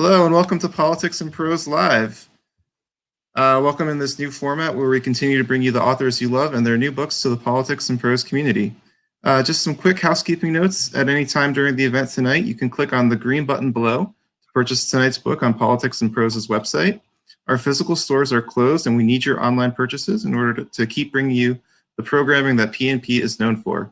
Hello and welcome to Politics and Prose Live. Welcome in this new format where we continue to bring you the authors you love and their new books to the Politics and Prose community. Just some quick housekeeping notes. At any time during the event tonight, you can click on the green button below to purchase tonight's book on Politics and Prose's website. Our physical stores are closed and we need your online purchases in order to keep bringing you the programming that PNP is known for.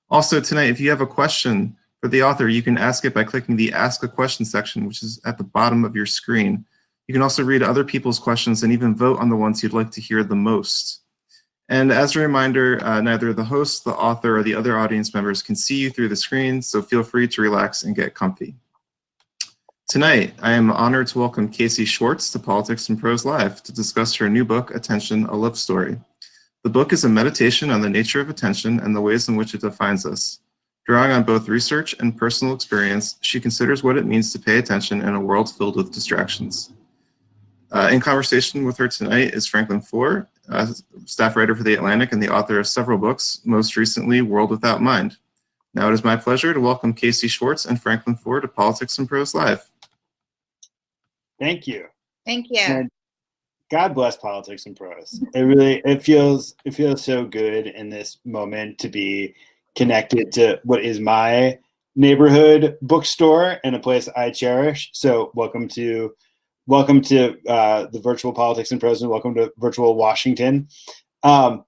Also tonight, if you have a question for the author, you can ask it by clicking the Ask a Question section, which is at the bottom of your screen. You can also read other people's questions and even vote on the ones you'd like to hear the most. And as a reminder, neither the host, the author, or the other audience members can see you through the screen, so feel free to relax and get comfy. Tonight, I am honored to welcome Casey Schwartz to Politics and Prose Live to discuss her new book, Attention, A Love Story. The book is a meditation on the nature of attention and the ways in which it defines us. Drawing on both research and personal experience, she considers what it means to pay attention in a world filled with distractions. In conversation with her tonight is Franklin Foer, staff writer for The Atlantic and the author of several books, most recently World Without Mind. Now it is my pleasure to welcome Casey Schwartz and Franklin Foer to Politics and Prose Live. Thank you. Thank you. And God bless Politics and Prose. It feels so good in this moment to be connected to what is my neighborhood bookstore and a place I cherish. So welcome to the virtual Politics and Prose, and welcome to virtual Washington. So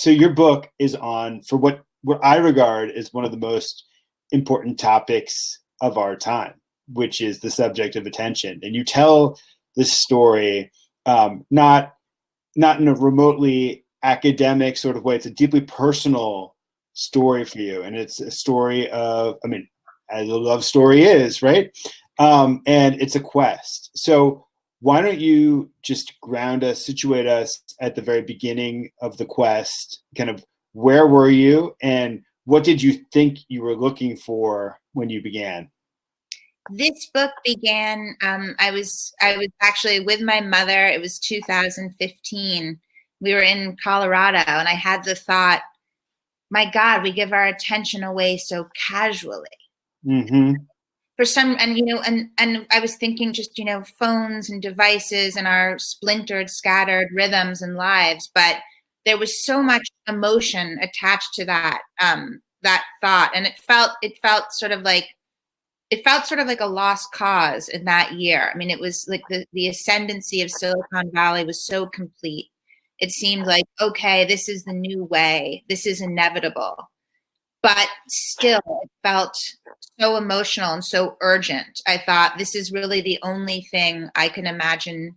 your book is on, for what I regard is one of the most important topics of our time, which is the subject of attention. And you tell this story not in a remotely academic sort of way. It's a deeply personal story for you, and it's a story of, as a love story is, right? And it's a quest. So why don't you just ground us, situate us at the very beginning of the quest? Kind of where were you, and what did you think you were looking for when you began? This book began, I was actually with my mother. It was 2015. We were in Colorado, and I had the thought, my God, we give our attention away so casually. Mm-hmm. And I was thinking just, phones and devices and our splintered, scattered rhythms and lives. But there was so much emotion attached to that thought. And it felt sort of like a lost cause in that year. It was like the ascendancy of Silicon Valley was so complete. It seemed like, okay, this is the new way. This is inevitable. But still, it felt so emotional and so urgent. I thought, this is really the only thing I can imagine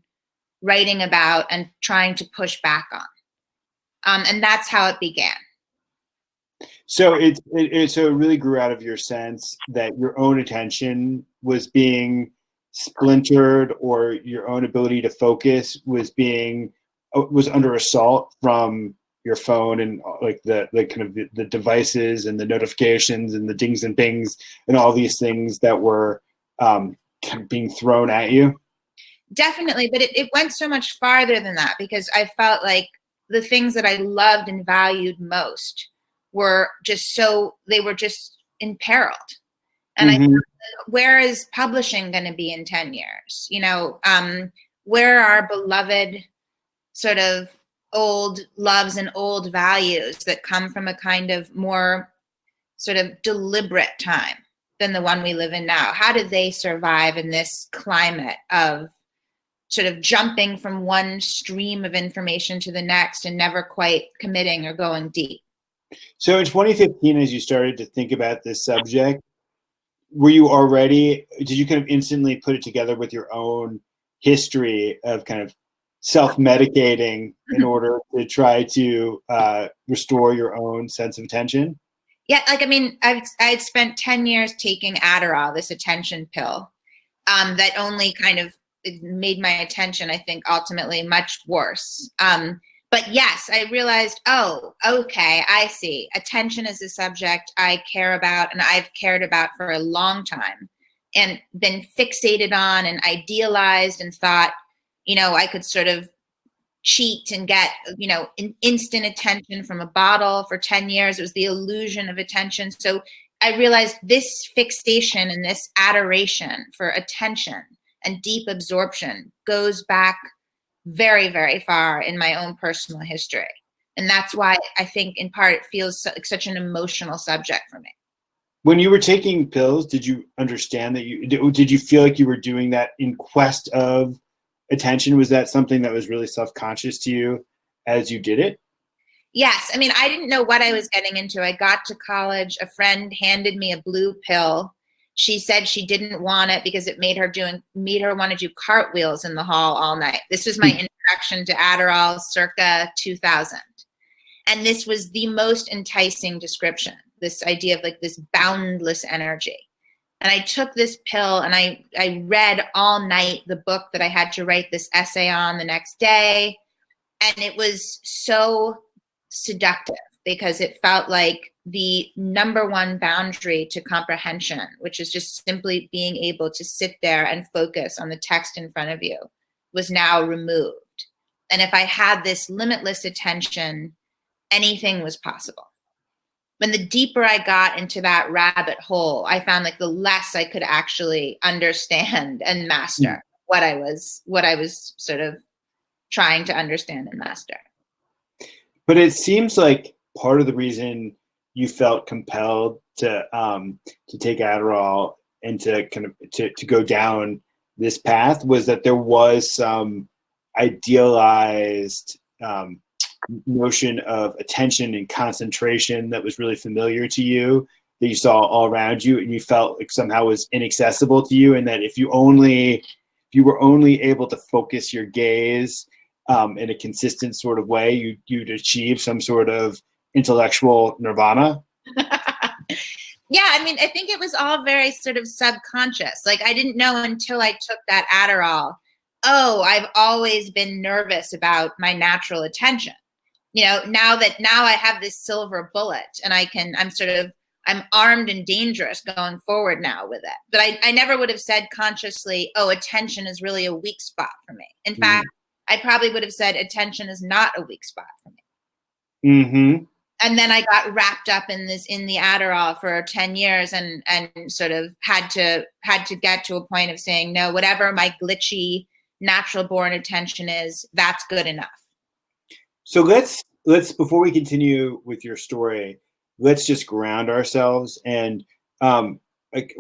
writing about and trying to push back on. And that's how it began. So it really grew out of your sense that your own attention was being splintered, or your own ability to focus was under assault from your phone and like the kind of the devices and the notifications and the dings and pings and all these things that were kind of being thrown at you. Definitely, but it went so much farther than that, because I felt like the things that I loved and valued most were just imperiled. And I thought, where is publishing going to be in 10 years? Where are our beloved sort of old loves and old values that come from a kind of more sort of deliberate time than the one we live in now? How do they survive in this climate of sort of jumping from one stream of information to the next and never quite committing or going deep? So in 2015, as you started to think about this subject, did you kind of instantly put it together with your own history of kind of self-medicating in order to try to restore your own sense of attention? Yeah, I'd spent 10 years taking Adderall, this attention pill, that only kind of made my attention, I think, ultimately much worse. But yes, I realized, oh, okay, I see. Attention is a subject I care about and I've cared about for a long time and been fixated on and idealized and thought, I could sort of cheat and get, instant attention from a bottle for 10 years. It was the illusion of attention. So I realized this fixation and this adoration for attention and deep absorption goes back very, very far in my own personal history. And that's why I think in part it feels like such an emotional subject for me. When you were taking pills, did you understand that did you feel like you were doing that in quest of attention? Was that something that was really self-conscious to you as you did it? Yes. I mean, I didn't know what I was getting into. I got to college. A friend handed me a blue pill. She said she didn't want it because it made her want to do cartwheels in the hall all night. This was my introduction to Adderall circa 2000. And this was the most enticing description, this idea of like this boundless energy. And I took this pill and I read all night the book that I had to write this essay on the next day. And it was so seductive because it felt like the number one boundary to comprehension, which is just simply being able to sit there and focus on the text in front of you, was now removed. And if I had this limitless attention, anything was possible. When the deeper I got into that rabbit hole, I found like the less I could actually understand and master what I was sort of trying to understand and master. But it seems like part of the reason you felt compelled to take Adderall and to kind of to go down this path was that there was some idealized notion of attention and concentration that was really familiar to you, that you saw all around you, and you felt like somehow was inaccessible to you, and that if you were only able to focus your gaze in a consistent sort of way, you'd achieve some sort of intellectual nirvana. Yeah, I mean, I think it was all very sort of subconscious. Like I didn't know until I took that Adderall, oh, I've always been nervous about my natural attention. You know, now I have this silver bullet and I'm armed and dangerous going forward now with it. But I never would have said consciously, oh, attention is really a weak spot for me. In fact, I probably would have said attention is not a weak spot for me. Mm-hmm. And then I got wrapped up in the Adderall for 10 years and sort of had to get to a point of saying, no, whatever my glitchy natural born attention is, that's good enough. So let's before we continue with your story, let's just ground ourselves and like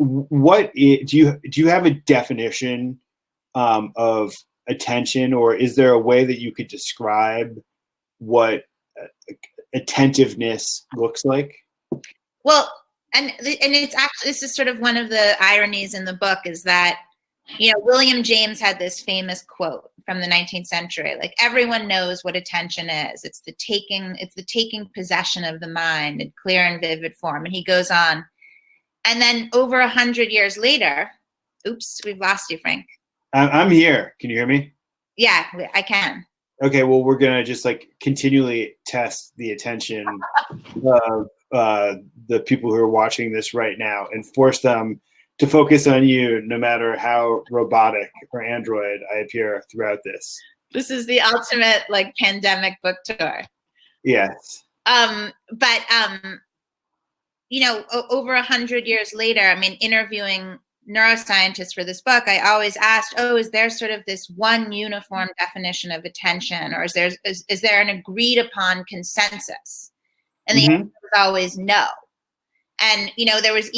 do you have a definition of attention, or is there a way that you could describe what attentiveness looks like? Well, and it's actually, this is sort of one of the ironies in the book is that, you know, William James had this famous quote from the 19th century, like everyone knows what attention is. It's the taking possession of the mind in clear and vivid form. And he goes on. And then over 100 years later, oops, we've lost you, Frank. I'm here. Can you hear me? Yeah, I can. Okay, well, we're going to just like continually test the attention of the people who are watching this right now and force them to focus on you no matter how robotic or android I appear throughout this. This is the ultimate like pandemic book tour. Yes. But you know, over 100 years later, I mean, interviewing neuroscientists for this book, I always asked, oh, is there sort of this one uniform definition of attention, or is there an agreed upon consensus? And the answer was always no. And, you know, there's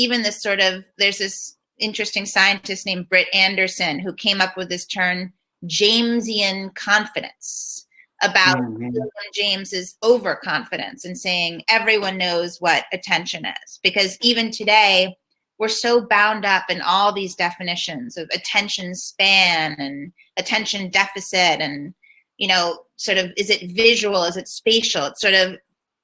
this interesting scientist named Britt Anderson who came up with this term, Jamesian confidence, about William James's overconfidence and saying everyone knows what attention is. Because even today, we're so bound up in all these definitions of attention span and attention deficit and, you know, sort of, is it visual? Is it spatial? It's sort of,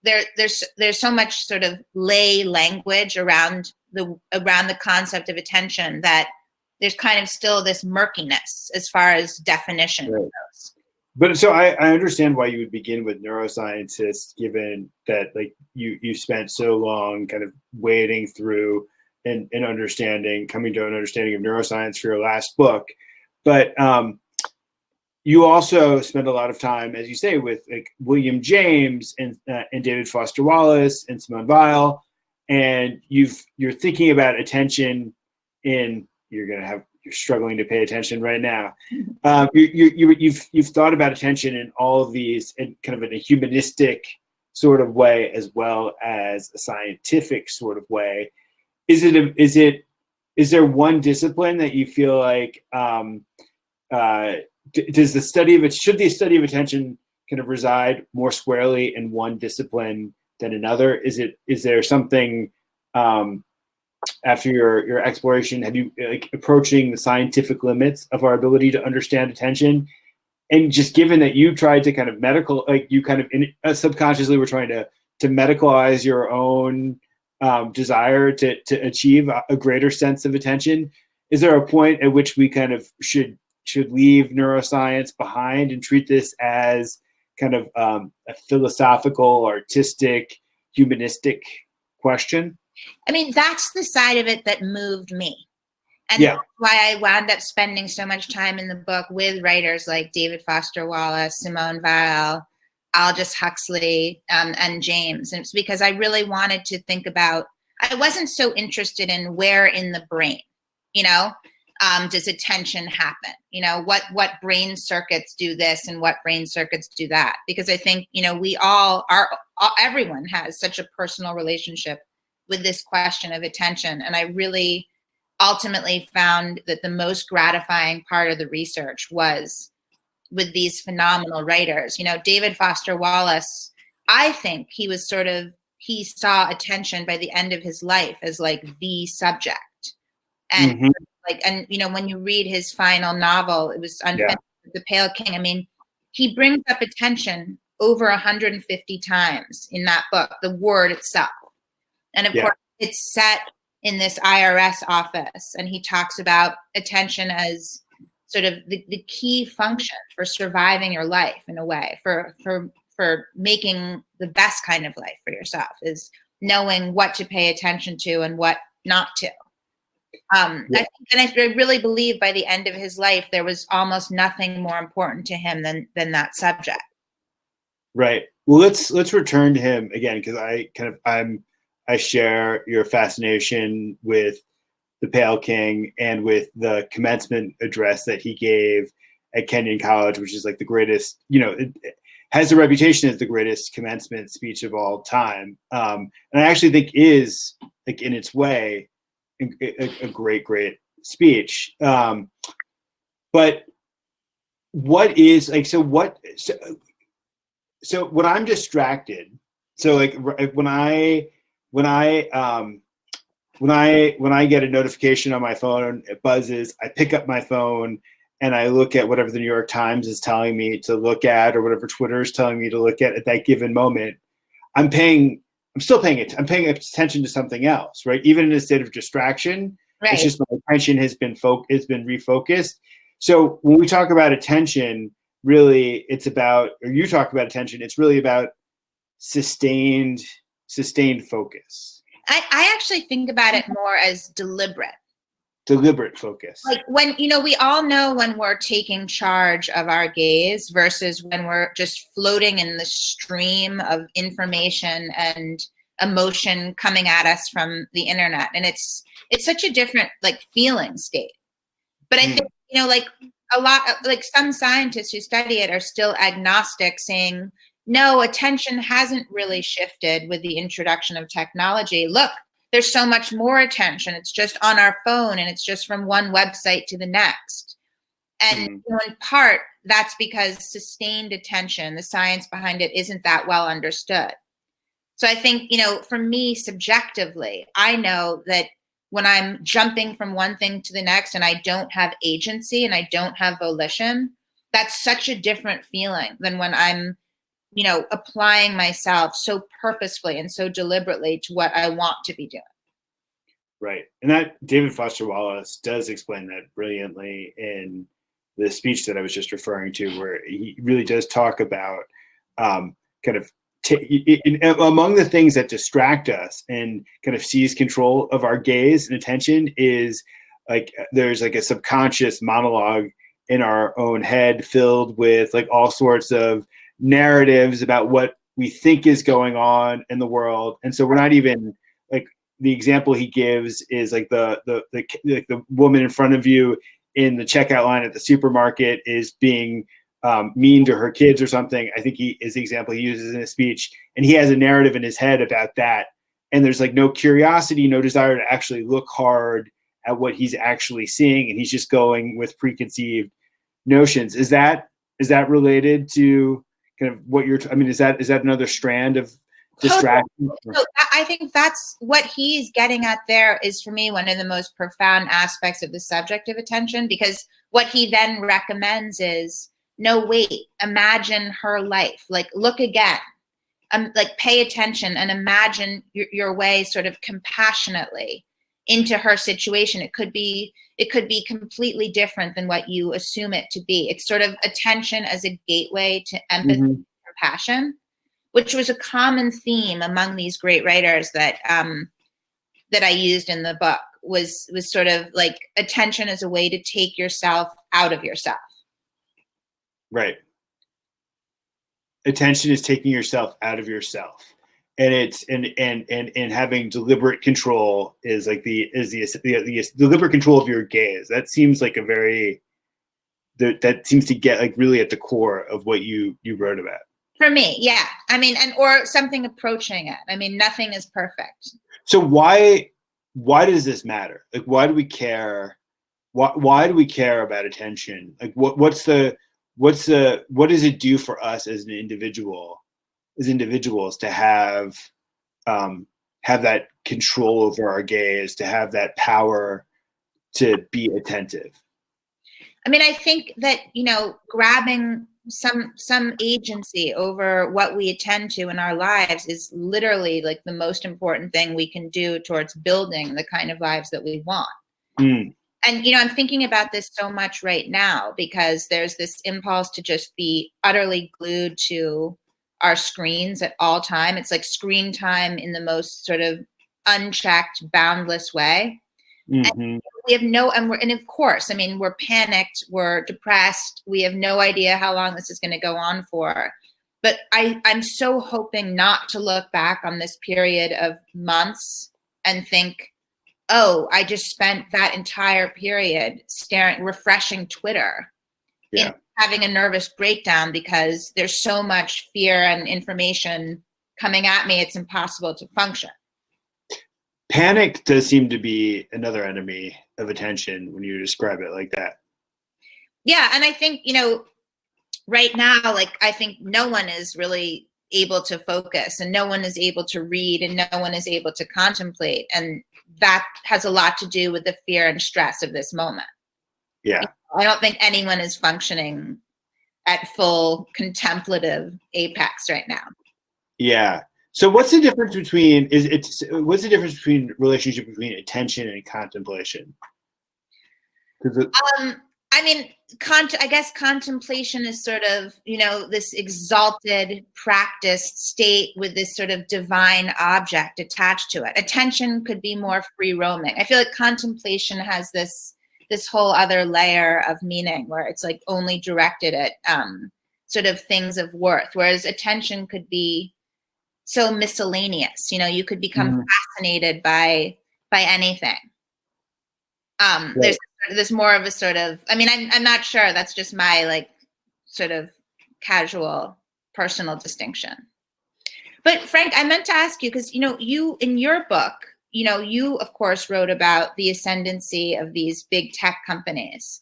there's so much sort of lay language around the concept of attention that there's kind of still this murkiness as far as definition goes. But so I understand why you would begin with neuroscientists, given that like you spent so long kind of wading through and coming to an understanding of neuroscience for your last book. But you also spend a lot of time, as you say, with like William James and David Foster Wallace and Simone Weil, and you're thinking about attention you're going to have you're struggling to pay attention right now. You've thought about attention in all of these in kind of in a humanistic sort of way as well as a scientific sort of way. Is there one discipline that you feel like should the study of attention kind of reside more squarely in one discipline than another? Is there something after your exploration, have you like approaching the scientific limits of our ability to understand attention? And just given that you tried to kind of subconsciously were trying to medicalize your own desire to achieve a greater sense of attention, is there a point at which we kind of should leave neuroscience behind and treat this as kind of a philosophical, artistic, humanistic question? I mean, that's the side of it that moved me. And yeah. That's why I wound up spending so much time in the book with writers like David Foster Wallace, Simone Weil, Aldous Huxley, and James. And it's because I really wanted to think about, I wasn't so interested in where in the brain, does attention happen? What brain circuits do this and what brain circuits do that? Because I think, we all are, everyone has such a personal relationship with this question of attention. And I really ultimately found that the most gratifying part of the research was with these phenomenal writers. David Foster Wallace, I think he saw attention by the end of his life as like the subject. And when you read his final novel, it was Unfinished, The Pale King. I mean, he brings up attention over 150 times in that book, the word itself. And of course, it's set in this IRS office, and he talks about attention as sort of the key function for surviving your life in a way, for making the best kind of life for yourself, is knowing what to pay attention to and what not to. I really believe by the end of his life, there was almost nothing more important to him than that subject. Right. Well, let's return to him again, because I share your fascination with The Pale King and with the commencement address that he gave at Kenyon College, which is like the greatest, it has a reputation as the greatest commencement speech of all time. And I actually think is, like, in its way, a great speech. But what is like, so when I'm distracted, so like when I get a notification on my phone, it buzzes, I pick up my phone and I look at whatever the New York Times is telling me to look at, or whatever Twitter is telling me to look at that given moment. I'm still paying attention to something else, right? Even in a state of distraction, right. It's just my attention has been refocused. So when we talk about attention, really it's about, or you talk about attention, it's really about sustained focus. I actually think about it more as deliberate focus. Like when, we all know when we're taking charge of our gaze versus when we're just floating in the stream of information and emotion coming at us from the internet. And it's such a different like feeling state. But I think, like a lot of, like some scientists who study it are still agnostic, saying, no, attention hasn't really shifted with the introduction of technology. Look, there's so much more attention. It's just on our phone and it's just from one website to the next. And in part, that's because sustained attention, the science behind it, isn't that well understood. So I think, for me, subjectively, I know that when I'm jumping from one thing to the next and I don't have agency and I don't have volition, that's such a different feeling than when I'm applying myself so purposefully and so deliberately to what I want to be doing. Right. And that David Foster Wallace does explain that brilliantly in the speech that I was just referring to, where he really does talk about among the things that distract us and kind of seize control of our gaze and attention is like, there's like a subconscious monologue in our own head filled with like all sorts of narratives about what we think is going on in the world. And so we're not even like, example he gives is like the woman in front of you in the checkout line at the supermarket is being mean to her kids or something. I think is the example he uses in his speech, and he has a narrative in his head about that. And there's like no curiosity, no desire to actually look hard at what he's actually seeing, and he's just going with preconceived notions. Is that related to kind of what you're? I mean, is that another strand of distraction? So I think that's what he's getting at there is, for me, one of the most profound aspects of the subject of attention, because what he then recommends is, no, wait, imagine her life. Like, look again. Like, pay attention and imagine your way sort of compassionately into her situation. It could be completely different than what you assume it to be. It's sort of attention as a gateway to empathy and compassion, which was a common theme among these great writers that I used in the book, was sort of like attention as a way to take yourself out of yourself. Right. Attention is taking yourself out of yourself, and it's and having deliberate control is like the deliberate control of your gaze. That seems like that seems to get like really at the core of what you wrote about. For me, yeah. I mean, or something approaching it. I mean, nothing is perfect. So why does this matter? Like, why do we care? Why do we care about attention? Like, what does it do for us as individuals to have that control over our gaze, to have that power to be attentive? I mean, I think that, grabbing some agency over what we attend to in our lives is literally like the most important thing we can do towards building the kind of lives that we want. Mm. And, I'm thinking about this so much right now because there's this impulse to just be utterly glued to our screens at all time. It's like screen time in the most sort of unchecked, boundless way. Mm-hmm. And we have and of course, I mean, we're panicked, we're depressed. We have no idea how long this is going to go on for. But I'm so hoping not to look back on this period of months and think, oh, I just spent that entire period refreshing Twitter, and having a nervous breakdown because there's so much fear and information coming at me, it's impossible to function. Panic does seem to be another enemy of attention when you describe it like that. Yeah, and I think, right now, like, I think no one is really able to focus, and no one is able to read, and no one is able to contemplate. And that has a lot to do with the fear and stress of this moment. Yeah. I don't think anyone is functioning at full contemplative apex right now. Yeah. So what's the difference between relationship between attention and contemplation? I mean, I guess contemplation is sort of, this exalted, practiced state with this sort of divine object attached to it. Attention could be more free roaming. I feel like contemplation has this whole other layer of meaning where it's like only directed at sort of things of worth, whereas attention could be so miscellaneous. You could become fascinated by anything. There's more of a sort of, I mean, I'm not sure. That's just my like sort of casual personal distinction. But Frank, I meant to ask you, because, you in your book, you of course wrote about the ascendancy of these big tech companies.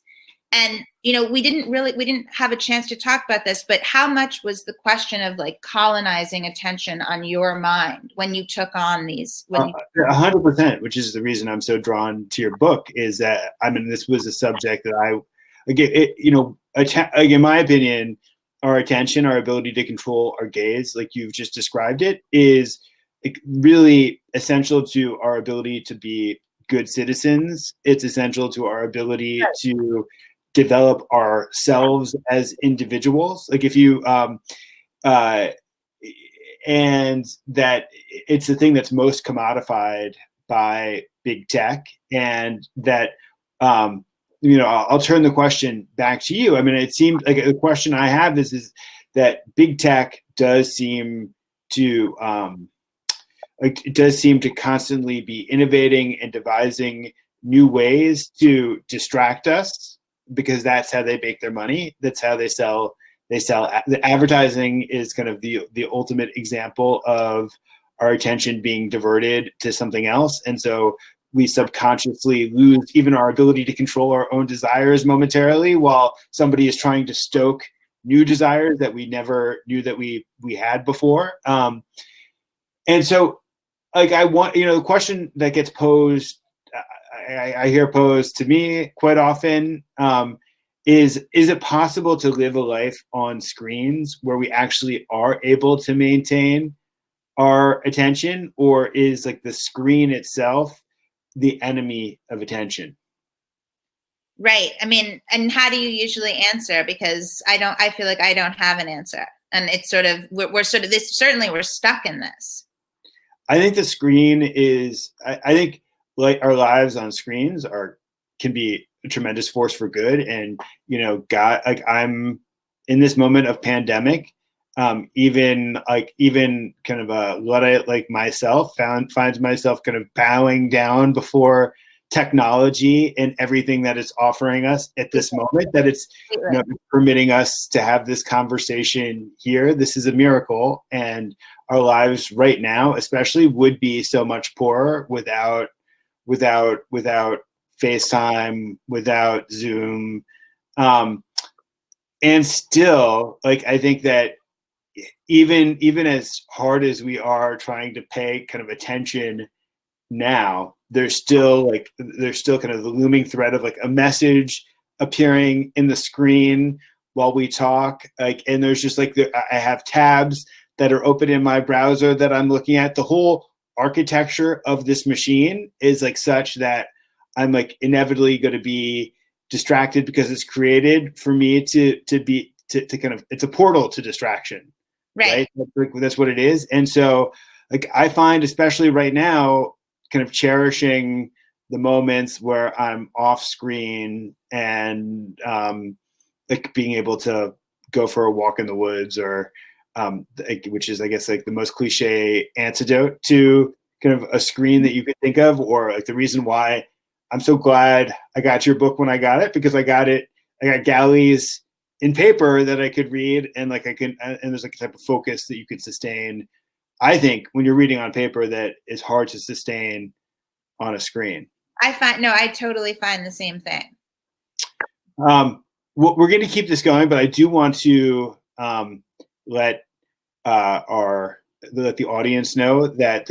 And, we didn't have a chance to talk about this, but how much was the question of like colonizing attention on your mind when you took on these? 100%, which is the reason I'm so drawn to your book, is that, I mean, this was a subject that in my opinion, our attention, our ability to control our gaze, like you've just described it, is really essential to our ability to be good citizens. It's essential to our ability to develop ourselves as individuals. Like if you, and that it's the thing that's most commodified by big tech, and that, I'll turn the question back to you. I mean, it seems like the question I have is that big tech does seem to like it does seem to constantly be innovating and devising new ways to distract us, because that's how they make their money. That's how they sell. The advertising is kind of the ultimate example of our attention being diverted to something else. And so we subconsciously lose even our ability to control our own desires momentarily, while somebody is trying to stoke new desires that we never knew that we had before. And so, like, I want, the question that gets posed, I hear posed to me quite often, is it possible to live a life on screens where we actually are able to maintain our attention, or is like the screen itself the enemy of attention? Right. I mean, and how do you usually answer? Because I feel like I don't have an answer. And it's sort of, we're sort of this, certainly we're stuck in this. I think the screen is, I think like our lives on screens can be a tremendous force for good. And, God, like I'm in this moment of pandemic, even kind of a Luddite like myself finds myself kind of bowing down before technology and everything that it's offering us at this moment, that it's permitting us to have this conversation here. This is a miracle, and our lives right now especially would be so much poorer without FaceTime, without Zoom. And still, like, I think that even as hard as we are trying to pay kind of attention now, there's still kind of the looming threat of like a message appearing in the screen while we talk. Like, and there's just like, I have tabs that are open in my browser that I'm looking at. The whole architecture of this machine is like such that I'm like inevitably going to be distracted, because it's created for me to kind of, it's a portal to distraction. Right? That's what it is. And so, like, I find, especially right now, kind of cherishing the moments where I'm off screen and like being able to go for a walk in the woods, or which is, I guess, like the most cliche antidote to kind of a screen that you could think of, or like the reason why I'm so glad I got your book when I got it, because I got galleys in paper that I could read, and like and there's like a type of focus that you could sustain, I think, when you're reading on paper that is hard to sustain on a screen. I totally find the same thing. We're going to keep this going, but I do want to let the audience know that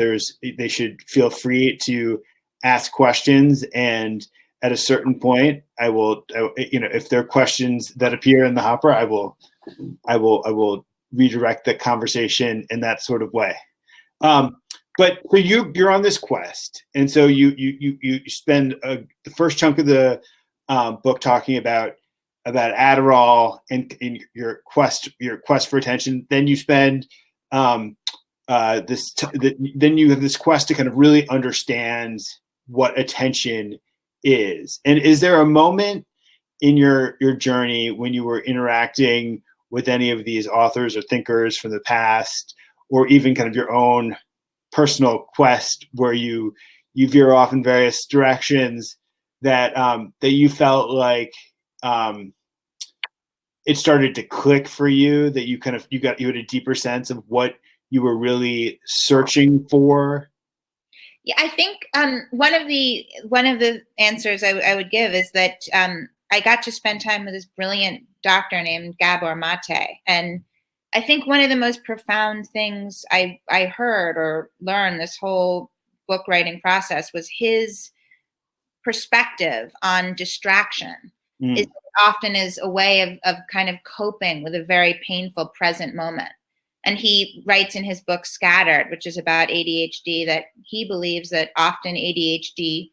they should feel free to ask questions, and at a certain point, I will, if there are questions that appear in the hopper, I will redirect the conversation in that sort of way. But so you're on this quest, and so you spend the first chunk of the book talking about Adderall and in your quest for attention. Then you spend then you have this quest to kind of really understand what attention is. And is there a moment in your journey when you were interacting with any of these authors or thinkers from the past, or even kind of your own personal quest, where you veer off in various directions, that you felt like it started to click for you, that you had a deeper sense of what you were really searching for? Yeah, I think one of the answers I would give is that I got to spend time with this brilliant doctor named Gabor Mate, and I think one of the most profound things I heard or learned this whole book writing process was his perspective on distraction. It often is a way of kind of coping with a very painful present moment. And he writes in his book Scattered, which is about ADHD, that he believes that often ADHD,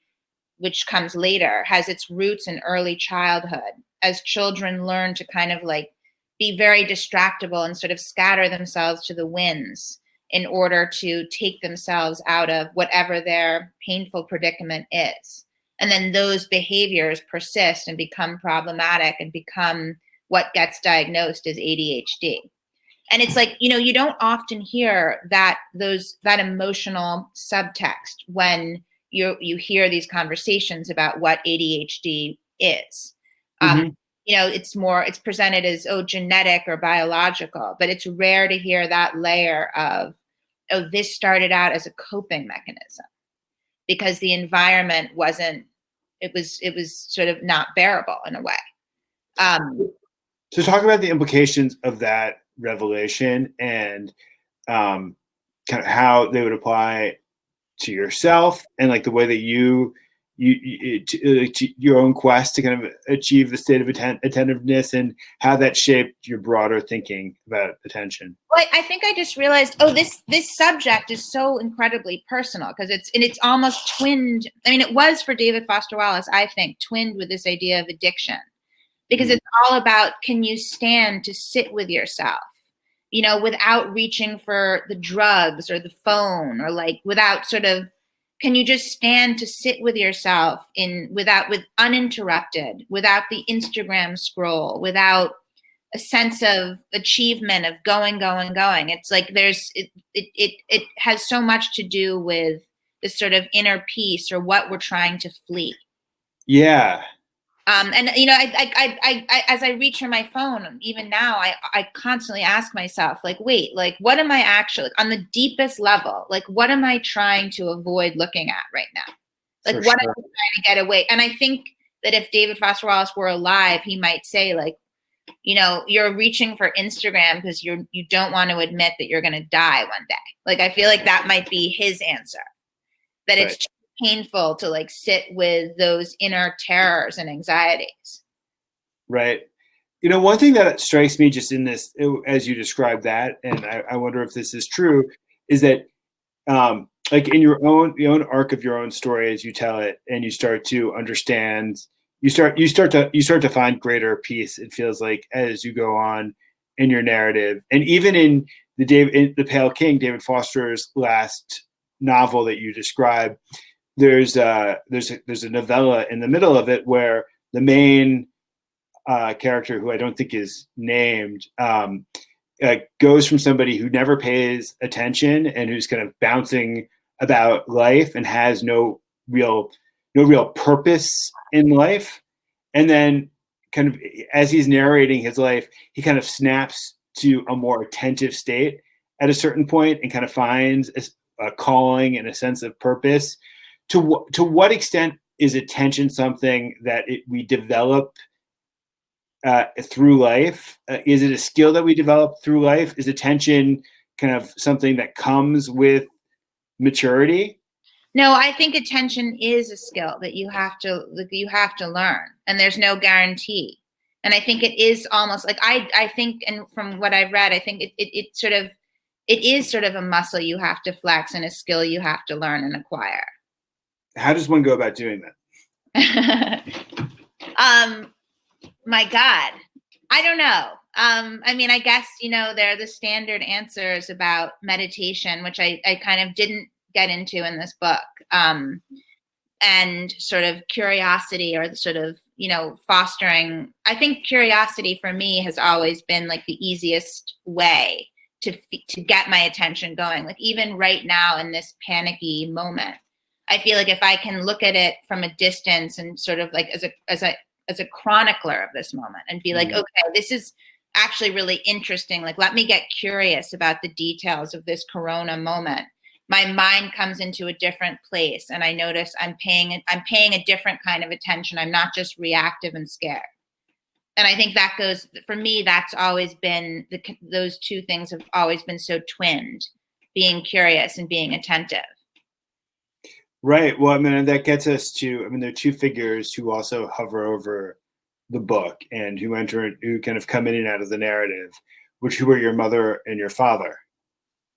which comes later, has its roots in early childhood, as children learn to kind of like be very distractible and sort of scatter themselves to the winds in order to take themselves out of whatever their painful predicament is. And then those behaviors persist and become problematic and become what gets diagnosed as ADHD. And it's like, you don't often hear that emotional subtext when you hear these conversations about what ADHD is. Mm-hmm. It's presented as, genetic or biological, but it's rare to hear that layer of, this started out as a coping mechanism because the environment it was sort of not bearable in a way. So talk about the implications of that revelation and kind of how they would apply to yourself and like the way that your own quest to kind of achieve the state of attentiveness and how that shaped your broader thinking about attention. Well, I think I just realized, this subject is so incredibly personal because it's almost twinned. I mean, it was for David Foster Wallace, I think, twinned with this idea of addiction. Because it's all about, can you stand to sit with yourself, without reaching for the drugs or the phone or without can you just stand to sit with yourself with uninterrupted, without the Instagram scroll, without a sense of achievement of going. It's like it has so much to do with this sort of inner peace or what we're trying to flee. Yeah. And I as I reach for my phone, even now, I constantly ask myself, wait, what am I actually on the deepest level? What am I trying to avoid looking at right now? What am I trying to get away? And I think that if David Foster Wallace were alive, he might say, you're reaching for Instagram because you don't want to admit that you're going to die one day. I feel like that might be his answer. That it's painful to sit with those inner terrors and anxieties. Right. One thing that strikes me just in this, as you described that, and I wonder if this is true, is that in your own arc of your own story, as you tell it, and you start to understand, you start to find greater peace. It feels like as you go on in your narrative, and even in the Pale King, David Foster's last novel that you describe, there's a novella in the middle of it where the main character, who I don't think is named, goes from somebody who never pays attention and who's kind of bouncing about life and has no real purpose in life, and then kind of as he's narrating his life, he kind of snaps to a more attentive state at a certain point and kind of finds a calling and a sense of purpose. To what extent is attention something that we develop through life? Is it a skill that we develop through life? Is attention kind of something that comes with maturity? No, I think attention is a skill that you have to learn, and there's no guarantee. And I think it is almost I think, and from what I've read, I think it is sort of a muscle you have to flex and a skill you have to learn and acquire. How does one go about doing that? My God, I don't know. I mean, I guess, there are the standard answers about meditation, which I kind of didn't get into in this book, and sort of curiosity, or the sort of, fostering. I think curiosity for me has always been the easiest way to get my attention going. Even right now in this panicky moment, I feel if I can look at it from a distance and sort of as a chronicler of this moment and be okay, this is actually really interesting. Let me get curious about the details of this Corona moment. My mind comes into a different place, and I notice I'm paying a different kind of attention. I'm not just reactive and scared. And I think that goes, for me, that's always been, those two things have always been so twinned, being curious and being attentive. Right. Well, I mean, that gets us to, there are two figures who also hover over the book and who kind of come in and out of the narrative, who were your mother and your father.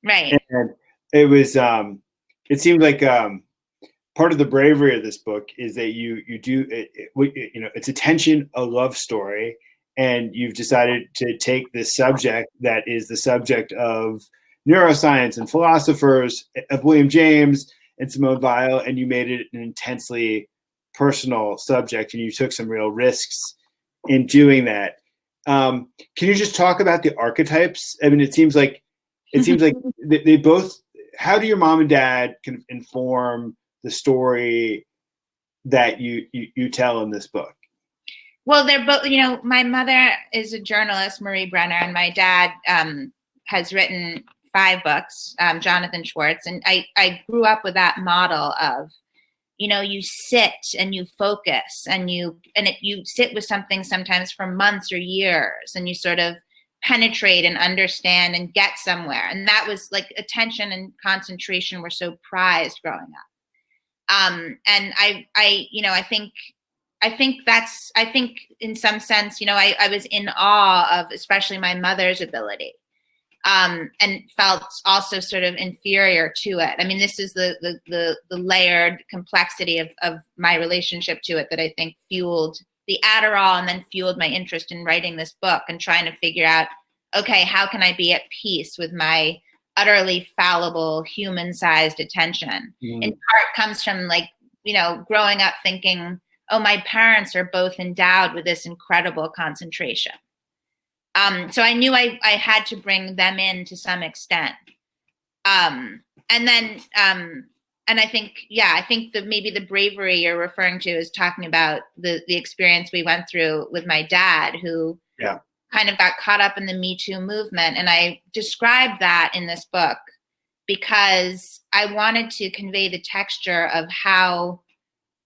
Right. And it was, it seemed like part of the bravery of this book is that you do, it's attention, a love story, and you've decided to take this subject that is the subject of neuroscience and philosophers, of William James and Simone Weil, and you made it an intensely personal subject, and you took some real risks in doing that. Can you just talk about the archetypes? I mean, it seems like they both. How do your mom and dad kind of inform the story that you tell in this book? Well, they're both, my mother is a journalist, Marie Brenner, and my dad has written 5 books, Jonathan Schwartz. And I grew up with that model of, you sit and you focus and you sit with something sometimes for months or years, and you sort of penetrate and understand and get somewhere. And that was like attention and concentration were so prized growing up. And I think in some sense, I was in awe of especially my mother's ability, and felt also sort of inferior to it. I mean, this is the layered complexity of my relationship to it that I think fueled the Adderall and then fueled my interest in writing this book and trying to figure out, okay, how can I be at peace with my utterly fallible human-sized attention? In part comes from growing up thinking, oh, my parents are both endowed with this incredible concentration. So I knew I had to bring them in to some extent. And I think that maybe the bravery you're referring to is talking about the experience we went through with my dad, who kind of got caught up in the Me Too movement. And I described that in this book because I wanted to convey the texture of how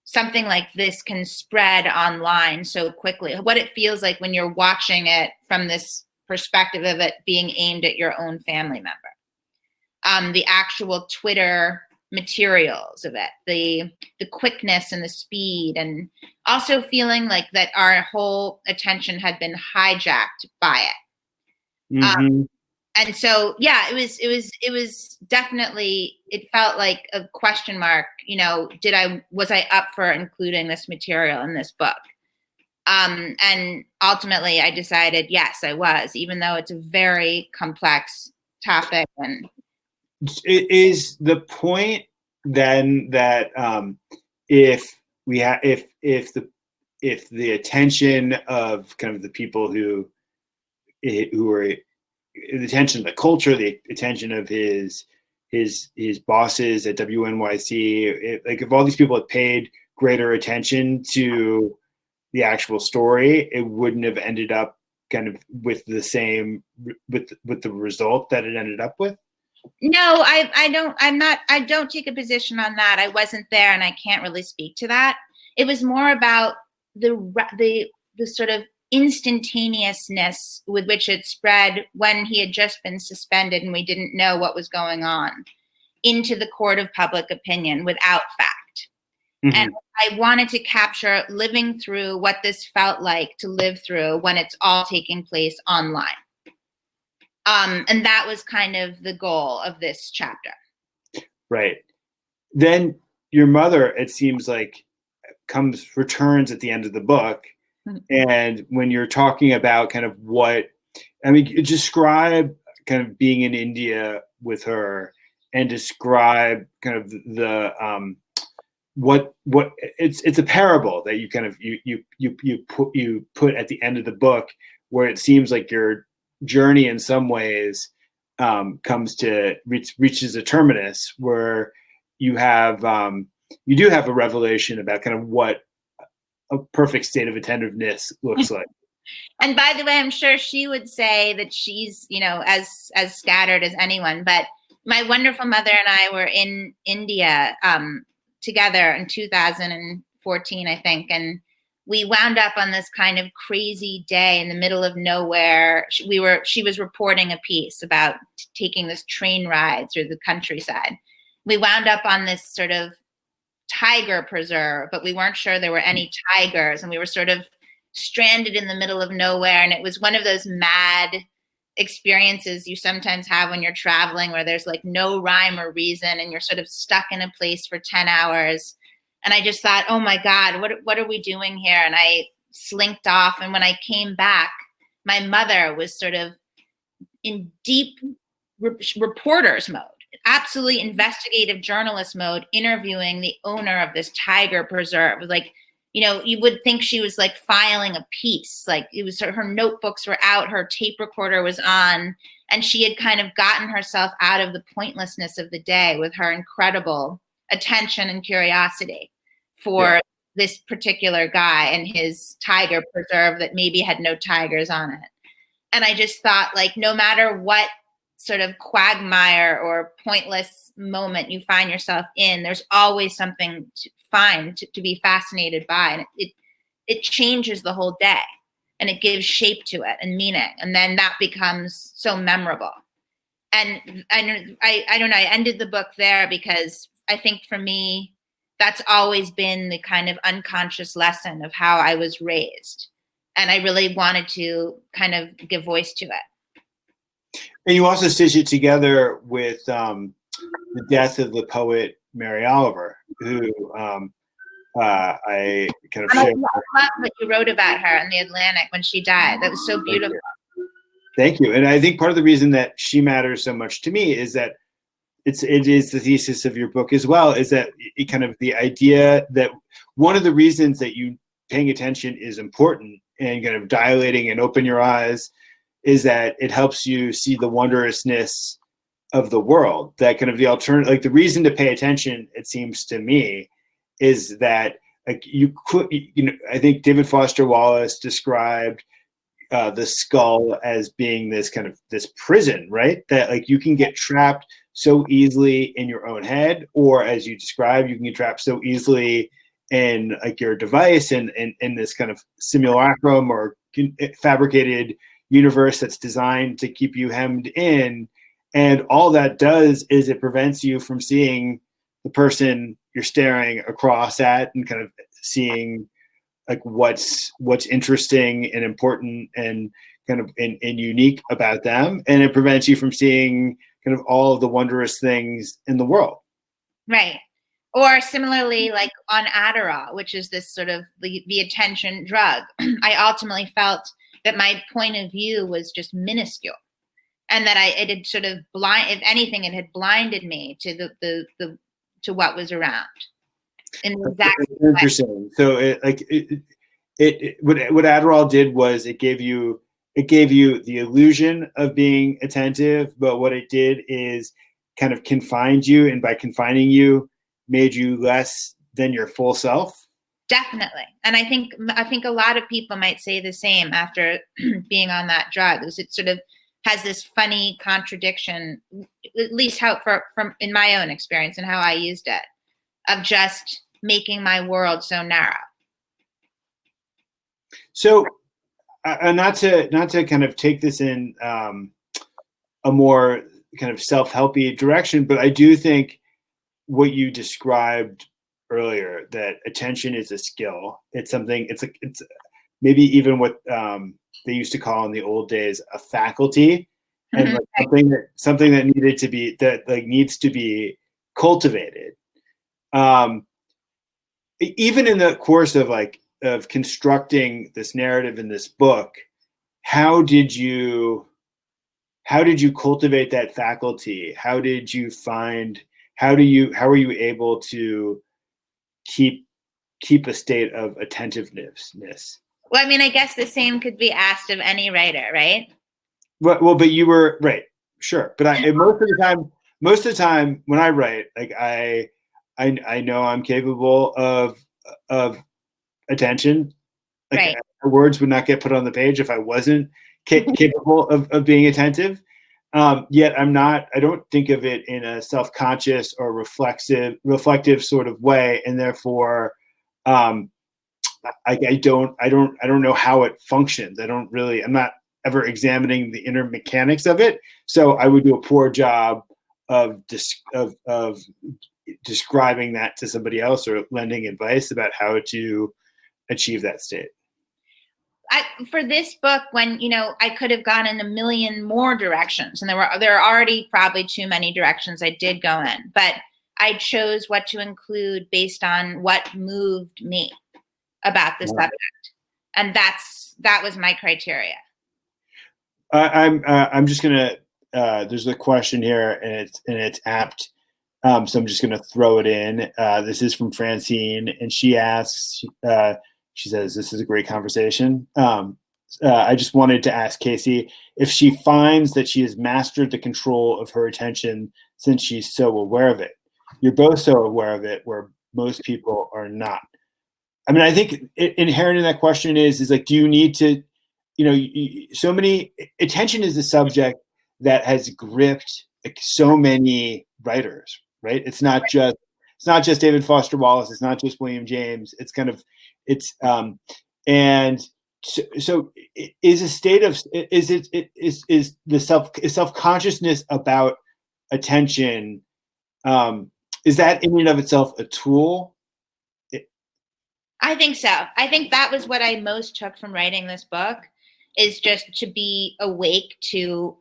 something like this can spread online so quickly, what it feels like when you're watching it from this perspective of it being aimed at your own family member. The actual Twitter materials of it, the quickness and the speed, and also feeling like that our whole attention had been hijacked by it. And so, it was definitely, it felt like a question mark, was I up for including this material in this book? And ultimately I decided, yes, I was, even though it's a very complex topic. And it is the point then that if the attention of kind of the people who are the attention of the culture, the attention of his bosses at WNYC, if all these people had paid greater attention to the actual story, it wouldn't have ended up kind of with the same with the result that it ended up with. No, I don't take a position on that. I wasn't there and I can't really speak to that. It was more about the sort of instantaneousness with which it spread when he had just been suspended and we didn't know what was going on into the court of public opinion without fact. And I wanted to capture living through what this felt like to live through when it's all taking place online. And that was kind of the goal of this chapter. Right. Then your mother, it seems like, returns at the end of the book. And when you're talking about kind of describe kind of being in India with her and describe kind of the, what it's a parable that you kind of, you put at the end of the book, where it seems like your journey in some ways reaches a terminus where you do have a revelation about kind of what a perfect state of attentiveness looks like. And by the way, I'm sure she would say that she's, as scattered as anyone, but my wonderful mother and I were in India together in 2014, I think. And we wound up on this kind of crazy day in the middle of nowhere. She was reporting a piece about taking this train ride through the countryside. We wound up on this sort of tiger preserve, but we weren't sure there were any tigers, and we were sort of stranded in the middle of nowhere. And it was one of those mad experiences you sometimes have when you're traveling, where there's like no rhyme or reason and you're sort of stuck in a place for 10 hours. And I just thought, oh my God, what are we doing here? And I slinked off. And when I came back, my mother was sort of in deep reporter's mode, absolutely investigative journalist mode, interviewing the owner of this tiger preserve, like you would think she was like filing a piece. Like it was her notebooks were out, her tape recorder was on, and she had kind of gotten herself out of the pointlessness of the day with her incredible attention and curiosity for this particular guy and his tiger preserve that maybe had no tigers on it. And I just thought, like, no matter what sort of quagmire or pointless moment you find yourself in, there's always something to find to be fascinated by. And it changes the whole day, and it gives shape to it and meaning. And then that becomes so memorable. And I don't know, I ended the book there because I think for me, that's always been the kind of unconscious lesson of how I was raised. And I really wanted to kind of give voice to it. And you also stitch it together with the death of the poet Mary Oliver, who I kind of shared. I love what you wrote about her in the Atlantic when she died. That was so beautiful. Thank you. And I think part of the reason that she matters so much to me is that it is the thesis of your book as well, is that it kind of the idea that one of the reasons that you paying attention is important and kind of dilating and open your eyes is that it helps you see the wondrousness of the world. That kind of the alternative, like the reason to pay attention, it seems to me, is that like you could, I think David Foster Wallace described the skull as being this kind of this prison, right? That like you can get trapped so easily in your own head, or as you described, you can get trapped so easily in like your device and in this kind of simulacrum or fabricated universe that's designed to keep you hemmed in. And all that does is it prevents you from seeing the person you're staring across at and kind of seeing like what's interesting and important and kind of and unique about them. And it prevents you from seeing kind of all of the wondrous things in the world. Right. Or similarly, like on Adderall, which is this sort of the attention drug, I ultimately felt that my point of view was just minuscule, and that it had sort of if anything, it had blinded me to the to what was around. In exactly interesting. So what Adderall did was it gave you the illusion of being attentive, but what it did is kind of confined you, and by confining you, made you less than your full self. Definitely. And I think a lot of people might say the same after being on that drug. It sort of has this funny contradiction, at least from in my own experience and how I used it, of just making my world so narrow. So not to kind of take this in a more kind of self-helpy direction, but I do think what you described earlier, that attention is a skill. It's something, it's maybe even what they used to call in the old days a faculty, and like something that needed to be, that like needs to be cultivated. Even in the course of constructing this narrative in this book, how did you cultivate that faculty? How are you able to keep a state of attentiveness? Well, I mean, I guess the same could be asked of any writer, right? Well, but you were right, sure. But most of the time when I write, like I know I'm capable of attention. Like, right. Words would not get put on the page if I wasn't capable of being attentive. Yet I don't think of it in a self-conscious or reflective sort of way. And therefore, I don't know how it functions. I'm not ever examining the inner mechanics of it. So I would do a poor job of describing that to somebody else or lending advice about how to achieve that state. For this book, when I could have gone in a million more directions, and there are already probably too many directions I did go in, but I chose what to include based on what moved me about the subject, and that was my criteria. I'm just gonna. There's a question here, and it's apt. So I'm just going to throw it in. This is from Francine, and she asks, she says, this is a great conversation. I just wanted to ask Casey if she finds that she has mastered the control of her attention since she's so aware of it. You're both so aware of it, where most people are not. I mean, I think inherent in that question is like, do you need to, so many, attention is a subject that has gripped like so many writers, right? It's not just David Foster Wallace. It's not just William James. It's kind of, and so is a state of, is self-consciousness about attention, is that in and of itself a tool? I think so. I think that was what I most took from writing this book, is just to be awake to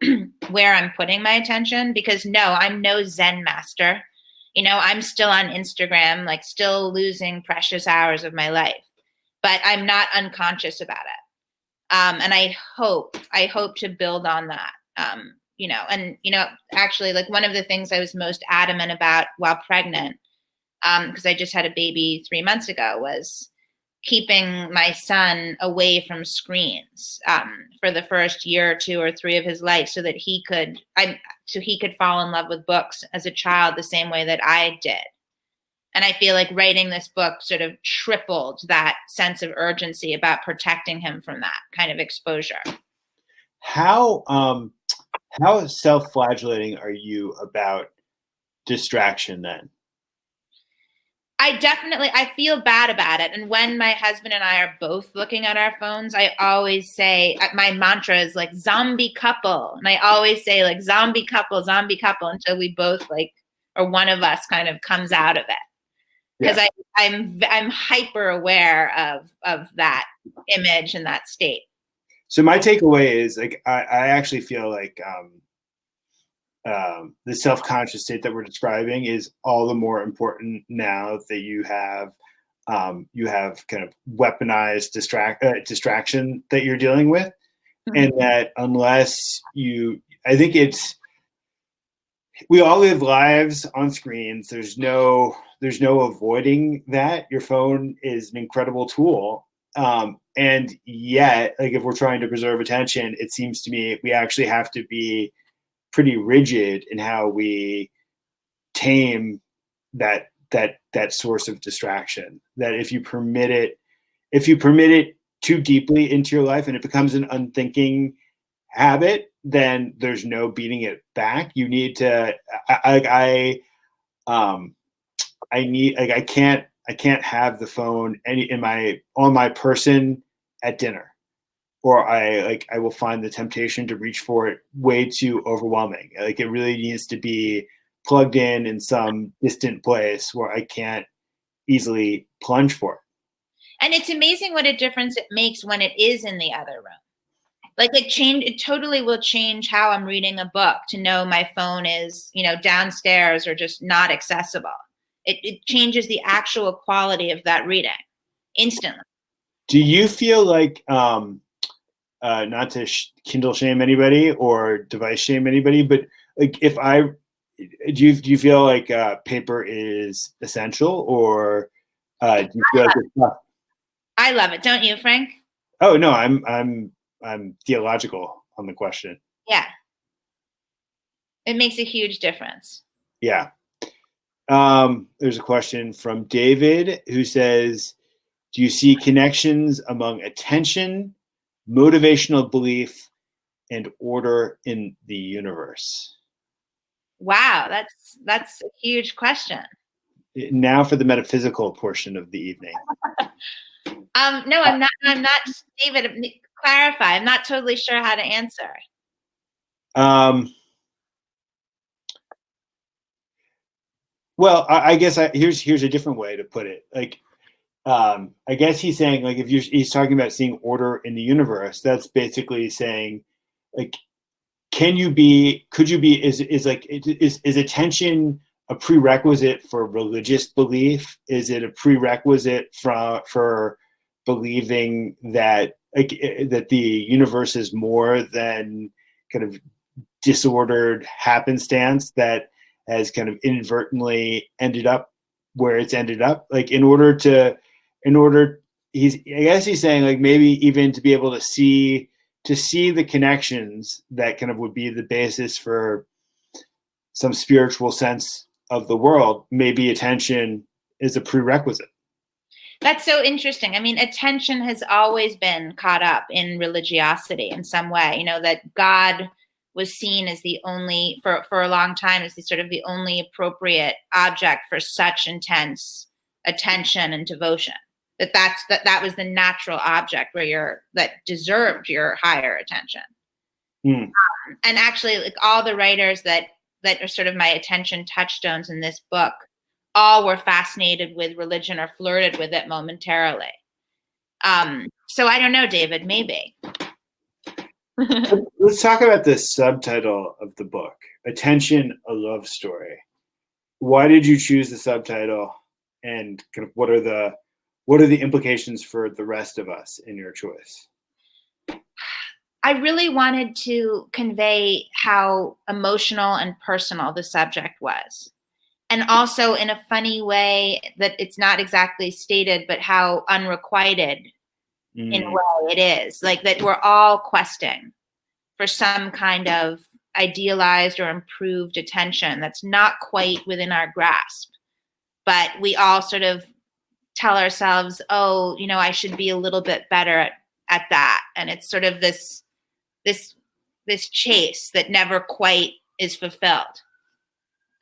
where I'm putting my attention, because no, I'm no Zen master. I'm still on Instagram, like still losing precious hours of my life, but I'm not unconscious about it. And I hope to build on that. Actually, like one of the things I was most adamant about while pregnant, because I just had a baby 3 months ago, was keeping my son away from screens for the first year or 2 or 3 of his life, so that he could fall in love with books as a child the same way that I did. And I feel like writing this book sort of tripled that sense of urgency about protecting him from that kind of exposure. How self-flagellating are you about distraction then? I feel bad about it. And when my husband and I are both looking at our phones, I always say, my mantra is like zombie couple. And I always say like zombie couple until we both or one of us kind of comes out of it. Because I'm hyper aware of that image and that state. So my takeaway is like, I actually feel like the self-conscious state that we're describing is all the more important now that you have kind of weaponized distraction that you're dealing with. Mm-hmm. And that unless I think we all live lives on screens. There's no avoiding that. Your phone is an incredible tool. And yet, like, if we're trying to preserve attention, it seems to me we actually have to be pretty rigid in how we tame that source of distraction. That if you permit it too deeply into your life and it becomes an unthinking habit, then there's no beating it back. You need to. I can't have the phone on my person at dinner, or I will find the temptation to reach for it way too overwhelming. Like, it really needs to be plugged in some distant place where I can't easily plunge for it. And it's amazing what a difference it makes when it is in the other room. Like, it totally will change how I'm reading a book to know my phone is, downstairs or just not accessible. It changes the actual quality of that reading instantly. Do you feel like, not to Kindle shame anybody or device shame anybody, but like, do you feel like paper is essential, or do you feel like it's not? I love it. Don't you, Frank? Oh no, I'm theological on the question. Yeah. It makes a huge difference. Yeah. There's a question from David who says, do you see connections among attention, motivational belief, and order in the universe? Wow, that's a huge question. Now for the metaphysical portion of the evening. No, I'm not, David, clarify. I'm not totally sure how to answer. Well, I guess here's a different way to put it. Like, I guess he's saying, like, he's talking about seeing order in the universe, that's basically saying, like, could you be, is attention a prerequisite for religious belief? Is it a prerequisite for believing that, like, that the universe is more than kind of disordered happenstance, that has kind of inadvertently ended up where it's ended up. Like I guess he's saying like maybe even to be able to see the connections that kind of would be the basis for some spiritual sense of the world, maybe attention is a prerequisite. That's so interesting. I mean, attention has always been caught up in religiosity in some way, you know, that God was seen as the only, for a long time, as the sort of the only appropriate object for such intense attention and devotion. That was the natural object that deserved your higher attention. Mm. And actually, like all the writers that are sort of my attention touchstones in this book, all were fascinated with religion or flirted with it momentarily. So I don't know, David, maybe. Let's talk about the subtitle of the book, Attention, a Love Story. Why did you choose the subtitle, and kind of what are the implications for the rest of us in your choice? I really wanted to convey how emotional and personal the subject was. And also in a funny way that it's not exactly stated, but how unrequited in a way it is. Like that we're all questing for some kind of idealized or improved attention that's not quite within our grasp. But we all sort of tell ourselves, oh, you know, I should be a little bit better at that. And it's sort of this chase that never quite is fulfilled.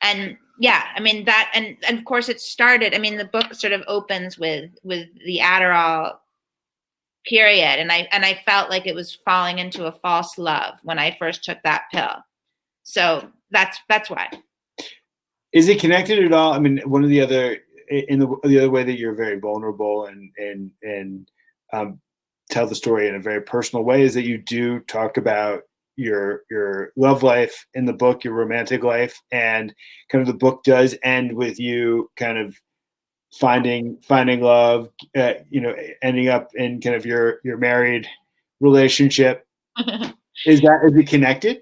And yeah, I mean that, and of course it started, I mean, the book sort of opens with the Adderall period. And I felt like it was falling into a false love when I first took that pill. So that's why. Is it connected at all? I mean, one of the other, the other way that you're very vulnerable and tell the story in a very personal way is that you do talk about your love life in the book, your romantic life, and kind of the book does end with you kind of finding love, ending up in kind of your married relationship. Is it connected?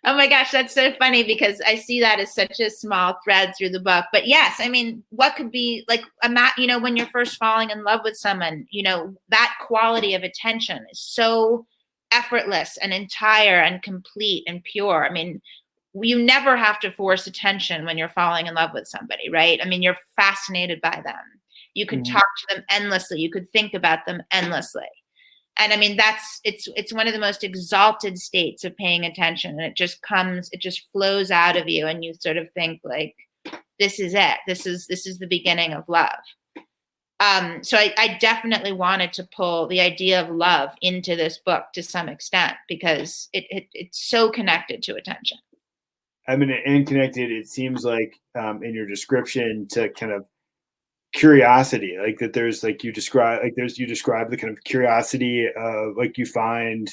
Oh my gosh, that's so funny because I see that as such a small thread through the book. But yes, I mean, what could be like, when you're first falling in love with someone, you know, that quality of attention is so effortless and entire and complete and pure. I mean, you never have to force attention when you're falling in love with somebody, right? I mean, you're fascinated by them. You could talk to them endlessly. You could think about them endlessly. And I mean, it's one of the most exalted states of paying attention. And it just flows out of you. And you sort of think like, this is it. This is the beginning of love. So I definitely wanted to pull the idea of love into this book to some extent because it's so connected to attention. I mean, and connected, it seems like in your description to kind of curiosity, like that there's like you describe the kind of curiosity of like you find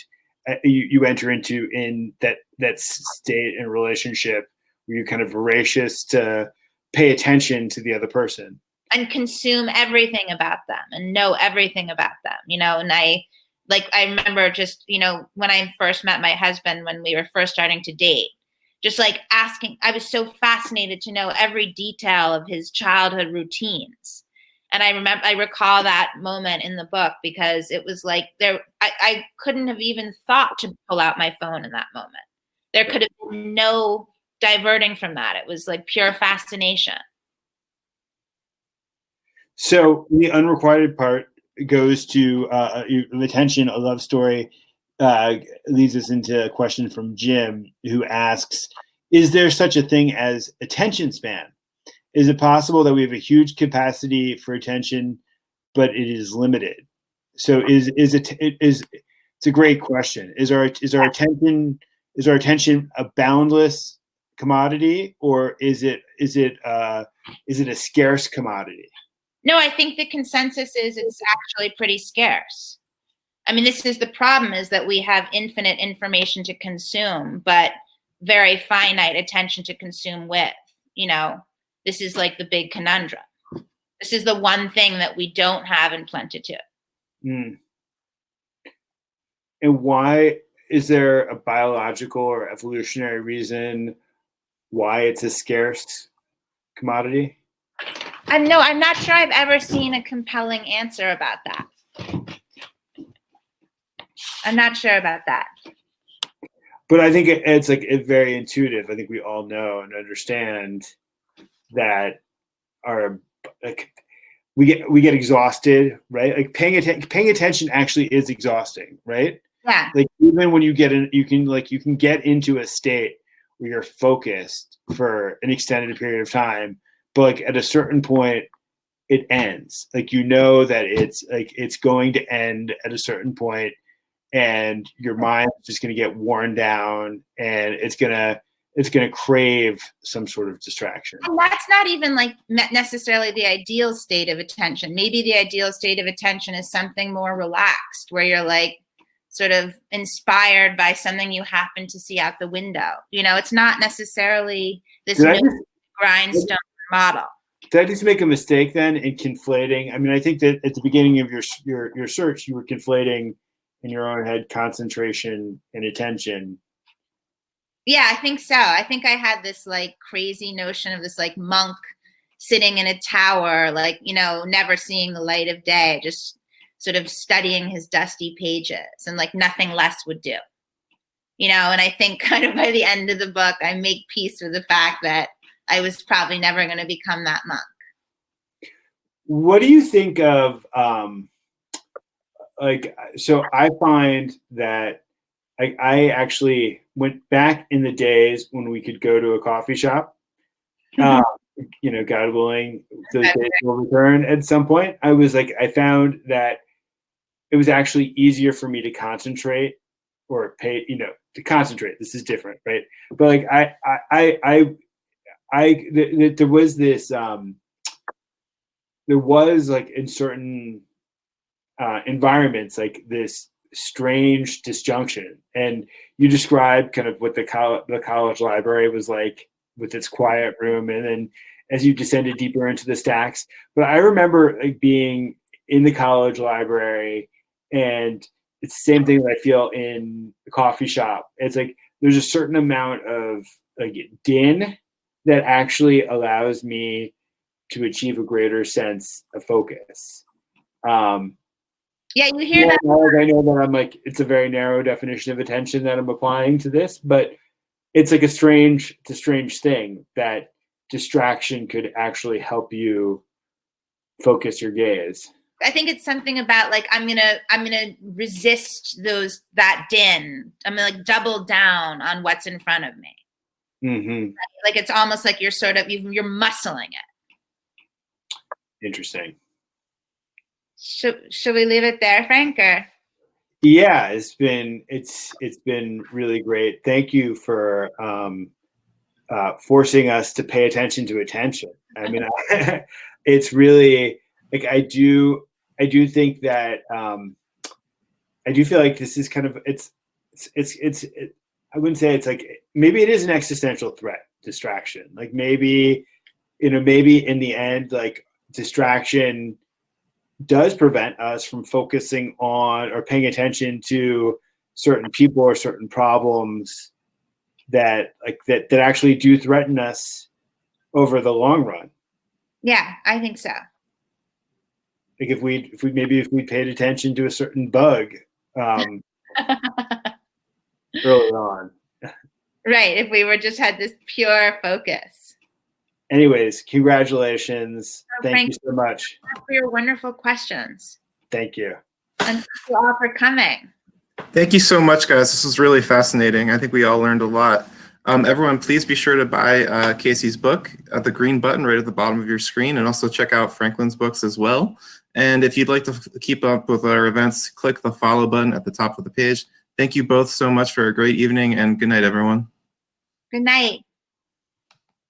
you enter into in that state in relationship where you're kind of voracious to pay attention to the other person and consume everything about them and know everything about them, you know. And I remember just, you know, when I first met my husband, when we were first starting to date, just like asking, I was so fascinated to know every detail of his childhood routines. And I recall that moment in the book because it was like I couldn't have even thought to pull out my phone in that moment. There could have been no diverting from that. It was like pure fascination. So the unrequited part goes to attention, a love story. Leads us into a question from Jim, who asks, is there such a thing as attention span? Is it possible that we have a huge capacity for attention, but it is limited? So it's a great question. Is our attention a boundless commodity, or is it a scarce commodity? No, I think the consensus is it's actually pretty scarce. I mean, this is the problem, is that we have infinite information to consume, but very finite attention to consume with. You know, this is like the big conundrum. This is the one thing that we don't have in plenitude. And why is there a biological or evolutionary reason why it's a scarce commodity? No, I'm not sure I've ever seen a compelling answer about that. I'm not sure about that. But I think it's like it's very intuitive. I think we all know and understand that our like we get exhausted, right? Like paying attention actually is exhausting, right? Yeah. Like even when you get in, you can get into a state where you're focused for an extended period of time, but like at a certain point it ends. Like you know that it's going to end at a certain point, and your mind is just going to get worn down, and it's gonna crave some sort of distraction. And that's not even like necessarily the ideal state of attention. Maybe the ideal state of attention is something more relaxed, where you're like sort of inspired by something you happen to see out the window. You know, it's not necessarily this grindstone model. Did I just make a mistake then in conflating? I mean, I think that at the beginning of your search, you were conflating in your own head concentration and attention. Yeah, I think so. I think I had this like crazy notion of this like monk sitting in a tower, like, you know, never seeing the light of day, just sort of studying his dusty pages, and like nothing less would do. You know, and I think kind of by the end of the book, I make peace with the fact that I was probably never going to become that monk. What do you think of, so I find that I actually went back in the days when we could go to a coffee shop. You know, God willing, those days will return at some point. I found that it was actually easier for me to concentrate or to concentrate. This is different, right? But like there was this, there was like in certain environments, like this strange disjunction, and you described kind of what the college library was like with its quiet room, and then as you descended deeper into the stacks. But I remember like being in the college library, and it's the same thing that I feel in the coffee shop. It's like there's a certain amount of like din that actually allows me to achieve a greater sense of focus. Yeah, you hear that. I know that I'm like, it's a very narrow definition of attention that I'm applying to this, but it's like it's a strange thing that distraction could actually help you focus your gaze. I think it's something about like I'm gonna resist that din. I'm gonna like double down on what's in front of me. Mm-hmm. Like it's almost like you're you're muscling it. Interesting. Should we leave it there, Frank? Or? Yeah, it's been really great. Thank you for forcing us to pay attention to attention. I mean, it's really like I do think that I do feel like this is kind of it's I wouldn't say it's like, maybe it is an existential threat, distraction. Like maybe in the end, like distraction does prevent us from focusing on or paying attention to certain people or certain problems that actually do threaten us over the long run. Yeah, I think so. Like if we paid attention to a certain bug early on. Right, if we just had this pure focus. Anyways, congratulations. Thank you so much. For your wonderful questions. Thank you. And thank you all for coming. Thank you so much, guys. This was really fascinating. I think we all learned a lot. Everyone, please be sure to buy Casey's book at the green button right at the bottom of your screen, and also check out Franklin's books as well. And if you'd like to keep up with our events, click the follow button at the top of the page. Thank you both so much for a great evening, and good night, everyone. Good night.